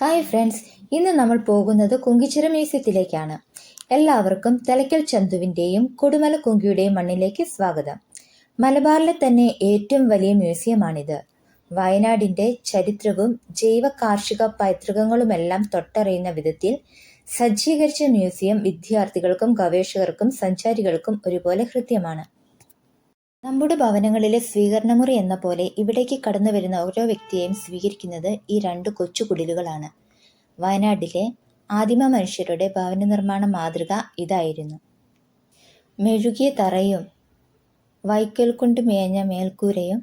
Hi friends, ഇന്ന് നമ്മൾ പോകുന്നത് കുങ്കിച്ചിറ മ്യൂസിയത്തിലേക്കാണ്. എല്ലാവർക്കും തലയ്ക്കൽ ചന്തുവിൻ്റെയും കൊടുമല കുങ്കിയുടെയും മണ്ണിലേക്ക് സ്വാഗതം. മലബാറിലെ തന്നെ ഏറ്റവും വലിയ മ്യൂസിയമാണിത്. വയനാടിൻ്റെ ചരിത്രവും ജൈവ കാർഷിക പൈതൃകങ്ങളുമെല്ലാം തൊട്ടറിയുന്ന വിധത്തിൽ സജ്ജീകരിച്ച മ്യൂസിയം വിദ്യാർത്ഥികൾക്കും ഗവേഷകർക്കും സഞ്ചാരികൾക്കും ഒരുപോലെ ഹൃദ്യമാണ്. നമ്മുടെ ഭവനങ്ങളിലെ സ്വീകരണമുറി എന്ന പോലെ ഇവിടേക്ക് കടന്നു വരുന്ന ഓരോ വ്യക്തിയെയും സ്വീകരിക്കുന്നത് ഈ രണ്ട് കൊച്ചു കുടിലുകളാണ്. വയനാട്ടിലെ ആദിമ മനുഷ്യരുടെ ഭവന നിർമ്മാണ മാതൃക ഇതായിരുന്നു. മെഴുകിയ തറയും വൈക്കോൽ കൊണ്ട് മേഞ്ഞ മേൽക്കൂരയും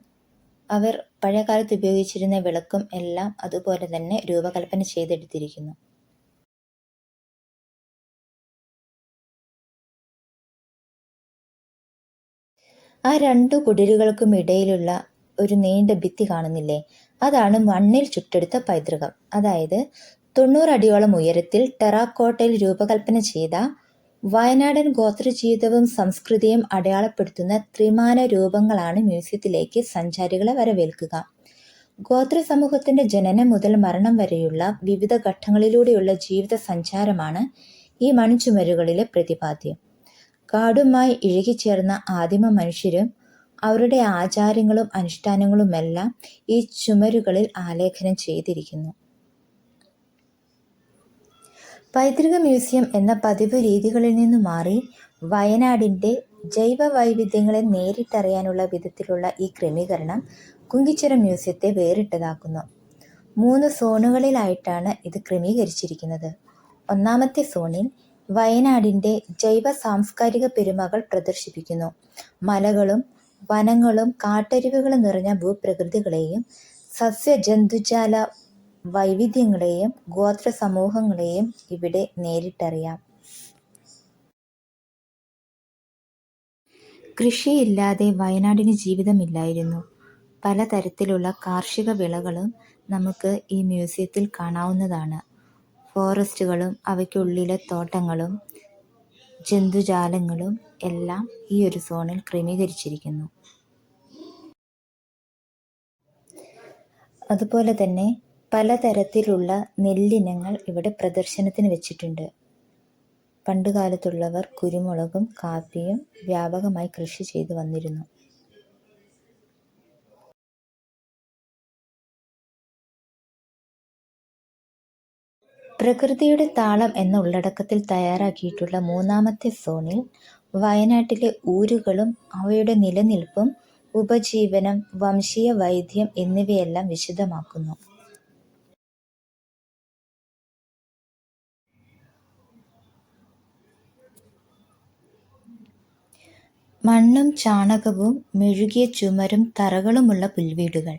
അവർ പഴയകാലത്ത് ഉപയോഗിച്ചിരുന്ന വിളക്കും എല്ലാം അതുപോലെ തന്നെ രൂപകൽപ്പന ചെയ്തെടുത്തിരിക്കുന്നു. ആ രണ്ടു കുടിലുകൾക്കും ഇടയിലുള്ള ഒരു നീണ്ട ഭിത്തി കാണുന്നില്ലേ, അതാണ് മണ്ണിൽ ചുട്ടെടുത്ത പൈതൃകം. അതായത് 90 അടിയോളം ഉയരത്തിൽ ടെറാക്കോട്ടയിൽ രൂപകൽപ്പന ചെയ്ത വയനാടൻ ഗോത്രജീവിതവും സംസ്കൃതിയും അടയാളപ്പെടുത്തുന്ന ത്രിമാന രൂപങ്ങളാണ് മ്യൂസിയത്തിലേക്ക് സഞ്ചാരികളെ വരവേൽക്കുക. ഗോത്ര സമൂഹത്തിന്റെ ജനനം മുതൽ മരണം വരെയുള്ള വിവിധ ഘട്ടങ്ങളിലൂടെയുള്ള ജീവിത സഞ്ചാരമാണ് ഈ മൺചുമരുകളിലെ പ്രതിപാദ്യം. കാടുമായി ഇഴുകിച്ചേർന്ന ആദിമ മനുഷ്യരും അവരുടെ ആചാരങ്ങളും അനുഷ്ഠാനങ്ങളുമെല്ലാം ഈ ചുമരുകളിൽ ആലേഖനം ചെയ്തിരിക്കുന്നു. പൈതൃക മ്യൂസിയം എന്ന പതിവ് രീതികളിൽ നിന്നു മാറി വയനാടിൻ്റെ ജൈവ വൈവിധ്യങ്ങളെ നേരിട്ടറിയാനുള്ള വിധത്തിലുള്ള ഈ ക്രമീകരണം കുങ്കിച്ചിറ മ്യൂസിയത്തെ വേറിട്ടതാക്കുന്നു. 3 സോണുകളിലായിട്ടാണ് ഇത് ക്രമീകരിച്ചിരിക്കുന്നത്. ഒന്നാമത്തെ സോണിൽ വയനാടിൻ്റെ ജൈവ സാംസ്കാരിക പെരുമകൾ പ്രദർശിപ്പിക്കുന്നു. മലകളും വനങ്ങളും കാട്ടരുവികളും നിറഞ്ഞ ഭൂപ്രകൃതികളെയും സസ്യജന്തുജാല വൈവിധ്യങ്ങളെയും ഗോത്ര സമൂഹങ്ങളെയും ഇവിടെ നേരിട്ടറിയാം. കൃഷിയില്ലാതെ വയനാടിന് ജീവിതമില്ലായിരുന്നു. പലതരത്തിലുള്ള കാർഷിക വിളകളും നമുക്ക് ഈ മ്യൂസിയത്തിൽ കാണാവുന്നതാണ്. ഫോറസ്റ്റുകളും അവയ്ക്കുള്ളിലെ തോട്ടങ്ങളും ജന്തുജാലങ്ങളും എല്ലാം ഈ ഒരു സോണിൽ ക്രമീകരിച്ചിരിക്കുന്നു. അതുപോലെ തന്നെ പലതരത്തിലുള്ള നെല്ലിനങ്ങൾ ഇവിടെ പ്രദർശനത്തിന് വെച്ചിട്ടുണ്ട്. പണ്ടുകാലത്തുള്ളവർ കുരുമുളകും കാപ്പിയും വ്യാപകമായി കൃഷി ചെയ്തു വന്നിരുന്നു. പ്രകൃതിയുടെ താളം എന്ന ഉള്ളടക്കത്തിൽ തയ്യാറാക്കിയിട്ടുള്ള മൂന്നാമത്തെ സോണിൽ വയനാട്ടിലെ ഊരുകളും അവയുടെ നിലനിൽപ്പും ഉപജീവനം, വംശീയ വൈദ്യം എന്നിവയെല്ലാം വിശദമാക്കുന്നു. മണ്ണും ചാണകവും മെഴുകിയ ചുമരും തറകളുമുള്ള പുൽവീടുകൾ.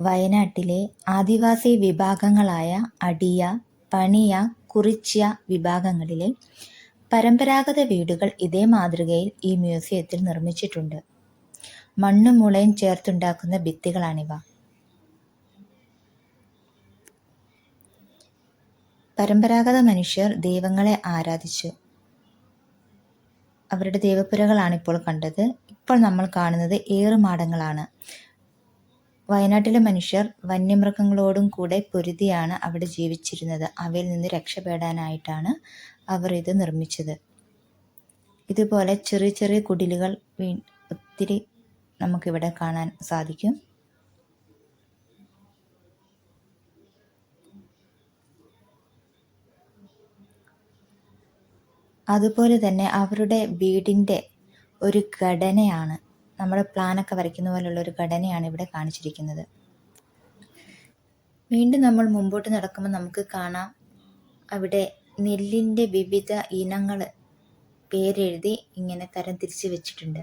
വയനാട്ടിലെ ആദിവാസി വിഭാഗങ്ങളായ അടിയ, പണിയ, കുറിച്യ വിഭാഗങ്ങളിലെ പരമ്പരാഗത വീടുകൾ ഇതേ മാതൃകയിൽ ഈ മ്യൂസിയത്തിൽ നിർമ്മിച്ചിട്ടുണ്ട്. മണ്ണും മുളയും ചേർത്തുണ്ടാക്കുന്ന ഭിത്തികളാണിവ. പരമ്പരാഗത മനുഷ്യർ ദൈവങ്ങളെ ആരാധിച്ചു. അവരുടെ ദേവപുരകളാണിപ്പോൾ കണ്ടത്. ഇപ്പോൾ നമ്മൾ കാണുന്നത് ഏറുമാടങ്ങളാണ്. വയനാട്ടിലെ മനുഷ്യർ വന്യമൃഗങ്ങളോടും കൂടെ പൊരുതിയാണ് അവിടെ ജീവിച്ചിരുന്നത്. അവയിൽ നിന്ന് രക്ഷപ്പെടാനായിട്ടാണ് അവർ ഇത് നിർമ്മിച്ചത്. ഇതുപോലെ ചെറിയ ചെറിയ കുടിലുകൾ ഒത്തിരി നമുക്കിവിടെ കാണാൻ സാധിക്കും. അതുപോലെ തന്നെ അവരുടെ വീടിൻ്റെ ഒരു ഘടനയാണ്, നമ്മുടെ പ്ലാനൊക്കെ വരയ്ക്കുന്ന പോലുള്ള ഒരു ഘടനയാണ് ഇവിടെ കാണിച്ചിരിക്കുന്നത്. വീണ്ടും നമ്മൾ മുമ്പോട്ട് നടക്കുമ്പോൾ നമുക്ക് കാണാം അവിടെ നെല്ലിൻ്റെ വിവിധ ഇനങ്ങൾ പേരെഴുതി ഇങ്ങനെ തരം തിരിച്ച് വെച്ചിട്ടുണ്ട്.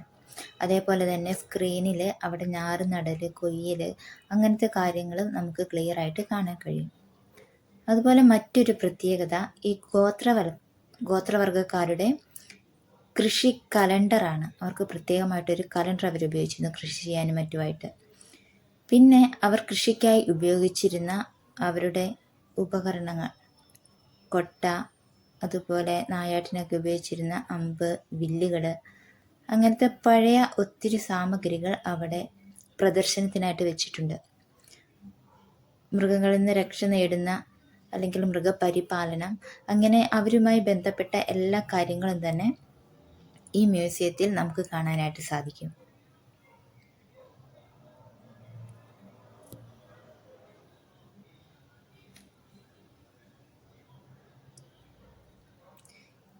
അതേപോലെ തന്നെ സ്ക്രീനിൽ അവിടെ ഞാറ് നടൽ, കൊയ്യൽ അങ്ങനത്തെ കാര്യങ്ങൾ നമുക്ക് ക്ലിയർ ആയിട്ട് കാണാൻ കഴിയും. അതുപോലെ മറ്റൊരു പ്രത്യേകത ഈ ഗോത്രവർഗക്കാരുടെ കൃഷി കലണ്ടറാണ്. അവർക്ക് പ്രത്യേകമായിട്ടൊരു കലണ്ടർ അവർ ഉപയോഗിച്ചിരുന്നു കൃഷി ചെയ്യാനും മറ്റുമായിട്ട്. പിന്നെ അവർ കൃഷിക്കായി ഉപയോഗിച്ചിരുന്ന അവരുടെ ഉപകരണങ്ങൾ, കൊട്ട, അതുപോലെ നായാട്ടിനൊക്കെ ഉപയോഗിച്ചിരുന്ന അമ്പ്, വില്ലുകൾ, അങ്ങനത്തെ പഴയ ഒത്തിരി സാമഗ്രികൾ അവിടെ പ്രദർശനത്തിനായിട്ട് വെച്ചിട്ടുണ്ട്. മൃഗങ്ങളിൽ നിന്ന് രക്ഷ നേടുന്ന അല്ലെങ്കിൽ മൃഗപരിപാലനം, അങ്ങനെ അവരുമായി ബന്ധപ്പെട്ട എല്ലാ കാര്യങ്ങളും തന്നെ ഈ മ്യൂസിയത്തിൽ നമുക്ക് കാണാനായിട്ട് സാധിക്കും.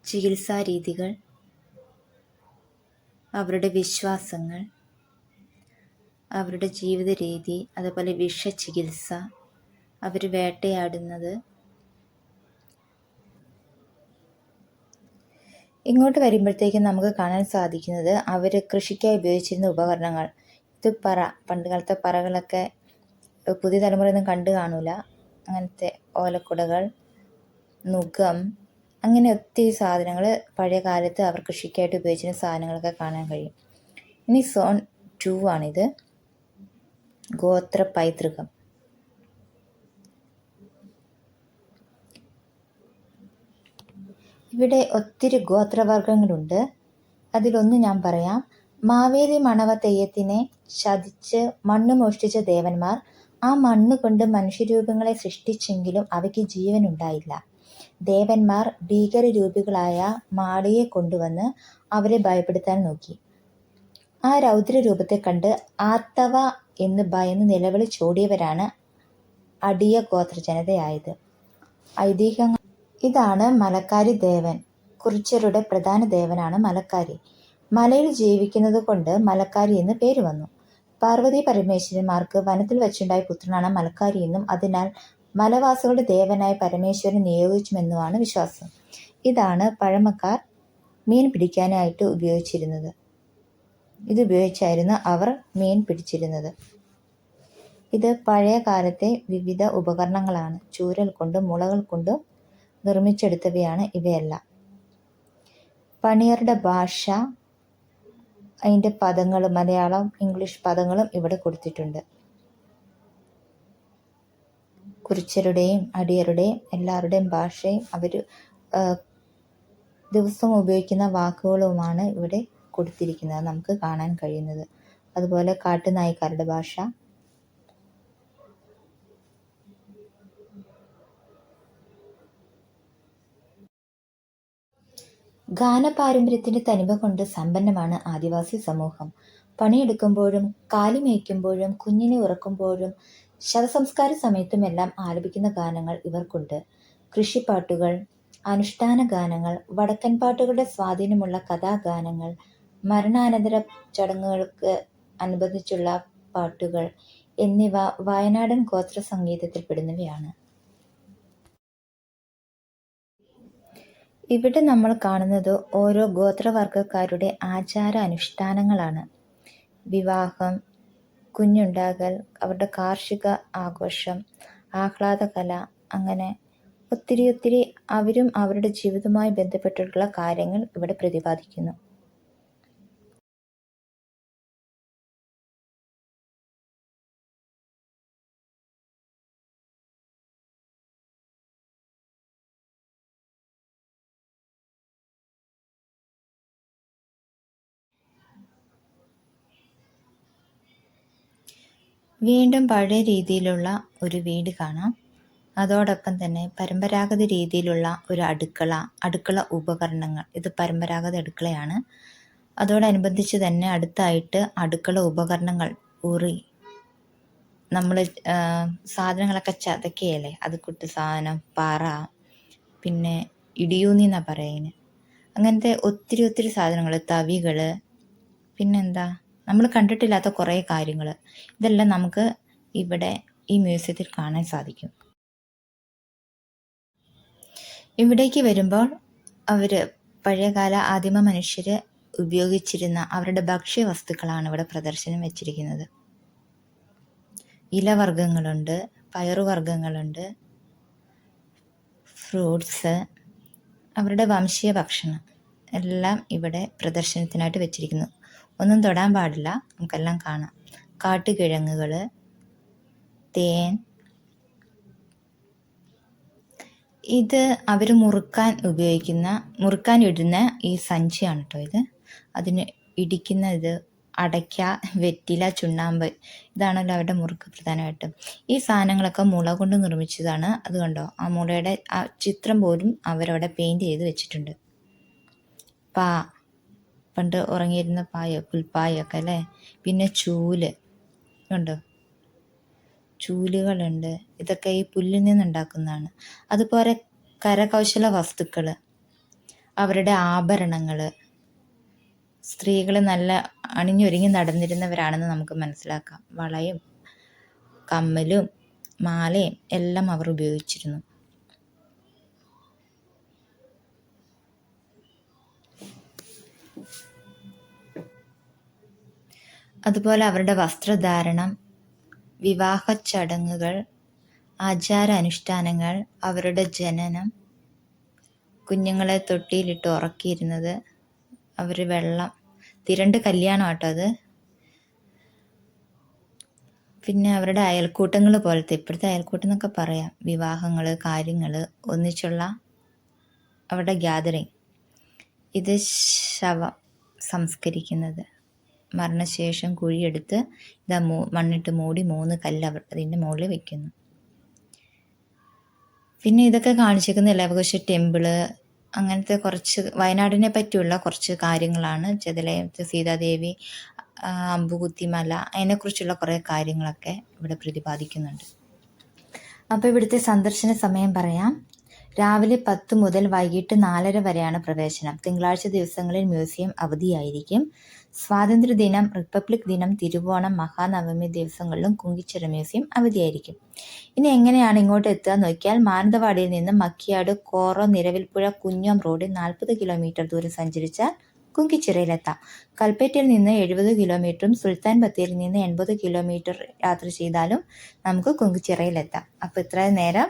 ചികിത്സാ രീതികൾ, അവരുടെ വിശ്വാസങ്ങൾ, അവരുടെ ജീവിത രീതി, അതുപോലെ വിഷചികിത്സ, അവർ വേട്ടയാടുന്നത്. ഇങ്ങോട്ട് വരുമ്പോഴത്തേക്കും നമുക്ക് കാണാൻ സാധിക്കുന്നത് അവർ കൃഷിക്കായി ഉപയോഗിച്ചിരുന്ന ഉപകരണങ്ങൾ. ഇത് പണ്ട് കാലത്തെ പറകളൊക്കെ പുതിയ തലമുറയൊന്നും കണ്ടു കാണൂല. അങ്ങനത്തെ ഓലക്കുടകൾ, നുകം, അങ്ങനെ ഒത്തിരി സാധനങ്ങൾ പഴയ കാലത്ത് അവർ കൃഷിക്കായിട്ട് ഉപയോഗിച്ചിരുന്ന സാധനങ്ങളൊക്കെ കാണാൻ കഴിയും. ഇനി സോൺ 2 ആണിത്, ഗോത്ര പൈതൃകം. ഇവിടെ ഒത്തിരി ഗോത്രവർഗങ്ങളുണ്ട്. അതിലൊന്ന് ഞാൻ പറയാം. മാവേലി മണവ തെയ്യത്തിനെ ചതിച്ച് മണ്ണ് മോഷ്ടിച്ച ദേവന്മാർ ആ മണ്ണ് കൊണ്ട് മനുഷ്യരൂപങ്ങളെ സൃഷ്ടിച്ചെങ്കിലും അവയ്ക്ക് ജീവനുണ്ടായില്ല. ദേവന്മാർ ഭീകരരൂപികളായ മാളിയെ കൊണ്ടുവന്ന് അവരെ ഭയപ്പെടുത്താൻ നോക്കി. ആ രൗദ്രരൂപത്തെ കണ്ട് ആത്തവ എന്ന് ഭയന്ന് നിലവിളിച്ചോടിയവരാണ് അടിയ ഗോത്രജനതയായത്. ഐതിഹ്യങ്ങൾ ഇതാണ് മലക്കാരി ദേവൻ. കുറിച്യരുടെ പ്രധാന ദേവനാണ് മലക്കാരി. മലയിൽ ജീവിക്കുന്നത് കൊണ്ട് മലക്കാരി എന്ന് പേര് വന്നു. പാർവതി പരമേശ്വരന്മാർക്ക് വനത്തിൽ വെച്ചുണ്ടായ പുത്രനാണ് മലക്കാരി എന്നും അതിനാൽ മലവാസികളുടെ ദേവനായ പരമേശ്വരൻ നിയോഗിച്ചുമെന്നുമാണ് വിശ്വാസം. ഇതാണ് പഴമക്കാർ മീൻ പിടിക്കാനായിട്ട് ഉപയോഗിച്ചിരുന്നത്. ഇതുപയോഗിച്ചായിരുന്നു അവർ മീൻ പിടിച്ചിരുന്നത്. ഇത് പഴയ കാലത്തെ വിവിധ ഉപകരണങ്ങളാണ്. ചൂരൽ കൊണ്ടും മുളകൾ കൊണ്ടും നിർമ്മിച്ചെടുത്തവയാണ് ഇവയെല്ലാം. പണിയരുടെ ഭാഷ, അതിൻ്റെ പദങ്ങളും മലയാളം, ഇംഗ്ലീഷ് പദങ്ങളും ഇവിടെ കൊടുത്തിട്ടുണ്ട്. കുറിച്യരുടെയും അടിയരുടെയും എല്ലാവരുടെയും ഭാഷയും അവർ ദിവസവും ഉപയോഗിക്കുന്ന വാക്കുകളുമാണ് ഇവിടെ കൊടുത്തിരിക്കുന്നത്, നമുക്ക് കാണാൻ കഴിയുന്നത്. അതുപോലെ കാട്ടുനായ്ക്കാരുടെ ഭാഷ, ഗാനപാരമ്പര്യത്തിൻ്റെ തനിമ കൊണ്ട് സമ്പന്നമാണ് ആദിവാസി സമൂഹം. പണിയെടുക്കുമ്പോഴും കാലിമേയ്ക്കുമ്പോഴും കുഞ്ഞിനെ ഉറക്കുമ്പോഴും ശവസംസ്കാര സമയത്തുമെല്ലാം ആലപിക്കുന്ന ഗാനങ്ങൾ ഇവർക്കുണ്ട്. കൃഷിപ്പാട്ടുകൾ, അനുഷ്ഠാന ഗാനങ്ങൾ, വടക്കൻ പാട്ടുകളുടെ സ്വാധീനമുള്ള കഥാഗാനങ്ങൾ, മരണാനന്തര ചടങ്ങുകൾക്ക് അനുബന്ധിച്ചുള്ള പാട്ടുകൾ എന്നിവ വയനാടൻ ഗോത്ര സംഗീതത്തിൽപ്പെടുന്നവയാണ്. ഇവിടെ നമ്മൾ കാണുന്നത് ഓരോ ഗോത്രവർഗക്കാരുടെ ആചാര അനുഷ്ഠാനങ്ങളാണ്. വിവാഹം, കുഞ്ഞുണ്ടാകൽ, അവരുടെ കാർഷിക ആഘോഷം, ആഹ്ലാദകല, അങ്ങനെ ഒത്തിരി അവരും അവരുടെ ജീവിതവുമായി ബന്ധപ്പെട്ടിട്ടുള്ള കാര്യങ്ങൾ ഇവിടെ പ്രതിപാദിക്കുന്നു. വീണ്ടും പഴയ രീതിയിലുള്ള ഒരു വീട് കാണാം. അതോടൊപ്പം തന്നെ പരമ്പരാഗത രീതിയിലുള്ള ഒരു അടുക്കള ഉപകരണങ്ങൾ. ഇത് പരമ്പരാഗത അടുക്കളയാണ്. അതോടനുബന്ധിച്ച് തന്നെ അടുത്തായിട്ട് അടുക്കള ഉപകരണങ്ങൾ, ഉറി, നമ്മൾ സാധനങ്ങളൊക്കെ ചതക്കുകയല്ലേ, അത് കൂട്ട് സാധനം, പറ, പിന്നെ ഇടിയൂന്നി എന്നാണ് പറയുന്നത്. അങ്ങനത്തെ ഒത്തിരി സാധനങ്ങൾ, തവികൾ, പിന്നെന്താ നമ്മൾ കണ്ടിട്ടില്ലാത്ത കുറേ കാര്യങ്ങൾ, ഇതെല്ലാം നമുക്ക് ഇവിടെ ഈ മ്യൂസിയത്തിൽ കാണാൻ സാധിക്കും. ഇവിടേക്ക് വരുമ്പോൾ അവർ പഴയകാല ആദിമ മനുഷ്യർ ഉപയോഗിച്ചിരുന്ന അവരുടെ ഭക്ഷ്യവസ്തുക്കളാണ് ഇവിടെ പ്രദർശനം വെച്ചിരിക്കുന്നത്. ഇലവർഗ്ഗങ്ങളുണ്ട്, പയറുവർഗ്ഗങ്ങളുണ്ട്, ഫ്രൂട്ട്സ്, അവരുടെ വംശീയ ഭക്ഷണം എല്ലാം ഇവിടെ പ്രദർശനത്തിനായിട്ട് വെച്ചിരിക്കുന്നു. ഒന്നും തൊടാൻ പാടില്ല, നമുക്കെല്ലാം കാണാം. കാട്ടുകിഴങ്ങുകൾ, തേൻ, ഇത് അവർ മുറുക്കാൻ ഇടുന്ന ഈ സഞ്ചിയാണ് കേട്ടോ. ഇത് അതിന് ഇടിക്കുന്ന ഇത് അടയ്ക്ക, വെറ്റില, ചുണ്ണാമ്പ്, ഇതാണല്ലോ അവരുടെ മുറുക്ക് പ്രധാനമായിട്ടും. ഈ സാധനങ്ങളൊക്കെ മുള കൊണ്ട് നിർമ്മിച്ചതാണ്. അത് കണ്ടോ, ആ മുളയുടെ ആ ചിത്രം പോലും അവരവിടെ പെയിൻറ് ചെയ്ത് വെച്ചിട്ടുണ്ട്. പണ്ട് ഉറങ്ങിയിരുന്ന പായോ, പുൽപ്പായൊക്കെ അല്ലേ. പിന്നെ ചൂല് കണ്ടോ, ചൂലുകളുണ്ട്. ഇതൊക്കെ ഈ പുല്ലിൽ നിന്നുണ്ടാക്കുന്നതാണ്. അതുപോലെ കരകൗശല വസ്തുക്കൾ, അവരുടെ ആഭരണങ്ങൾ, സ്ത്രീകൾ നല്ല അണിഞ്ഞൊരുങ്ങി നടന്നിരുന്നവരാണെന്ന് നമുക്ക് മനസ്സിലാക്കാം. വളയും കമ്മലും മാലയും എല്ലാം അവർ ഉപയോഗിച്ചിരുന്നു. അതുപോലെ അവരുടെ വസ്ത്രധാരണം, വിവാഹ ചടങ്ങുകൾ, ആചാര അനുഷ്ഠാനങ്ങൾ, അവരുടെ ജനനം, കുഞ്ഞുങ്ങളെ തൊട്ടിയിലിട്ട് ഉറക്കിയിരുന്നത്, അവർ വെള്ളം തിരണ്ട് കല്യാണം കേട്ടോ അത്. പിന്നെ അവരുടെ അയൽക്കൂട്ടങ്ങൾ പോലത്തെ, ഇപ്പോഴത്തെ അയൽക്കൂട്ടം എന്നൊക്കെ പറയാം, വിവാഹങ്ങൾ, കാര്യങ്ങൾ, ഒന്നിച്ചുള്ള അവരുടെ ഗ്യാതറിങ്. ഇത് ശവം സംസ്കരിക്കുന്നത്, മരണശേഷം കുഴിയെടുത്ത് ഇതാ മണ്ണിട്ട് മൂടി 3 കല്ല് അതിൻ്റെ മുകളിൽ വെക്കുന്നു. പിന്നെ ഇതൊക്കെ കാണിച്ചിരിക്കുന്ന ലവകുശ ടെമ്പിള്, അങ്ങനത്തെ കുറച്ച് വയനാടിനെ പറ്റിയുള്ള കുറച്ച് കാര്യങ്ങളാണ്. ചെതലയത്ത് സീതാദേവി, അമ്പുകുത്തിമല, അതിനെക്കുറിച്ചുള്ള കുറേ കാര്യങ്ങളൊക്കെ ഇവിടെ പ്രതിപാദിക്കുന്നുണ്ട്. അപ്പോൾ ഇവിടുത്തെ സന്ദർശന സമയം പറയാം. രാവിലെ 10 മുതൽ വൈകിട്ട് 4:30 വരെയാണ് പ്രവേശനം. തിങ്കളാഴ്ച ദിവസങ്ങളിൽ മ്യൂസിയം അവധിയായിരിക്കും. സ്വാതന്ത്ര്യദിനം, റിപ്പബ്ലിക് ദിനം, തിരുവോണം, മഹാനവമി ദിവസങ്ങളിലും കുങ്കിച്ചിറ മ്യൂസിയം അവധിയായിരിക്കും. ഇനി എങ്ങനെയാണ് ഇങ്ങോട്ട് എത്തുക നോക്കിയാൽ, മാനന്തവാടിയിൽ നിന്ന് മക്കിയാട്, കോറോ, നിരവിൽപ്പുഴ, കുഞ്ഞോം റോഡിൽ 40 കിലോമീറ്റർ ദൂരം സഞ്ചരിച്ചാൽ കുങ്കിച്ചിറയിലെത്താം. കൽപ്പറ്റയിൽ നിന്ന് 70 കിലോമീറ്ററും സുൽത്താൻ ബത്തേരിയിൽ നിന്ന് 80 കിലോമീറ്റർ യാത്ര ചെയ്താലും നമുക്ക് കുങ്കിച്ചിറയിലെത്താം. അപ്പോൾ ഇത്രയും നേരം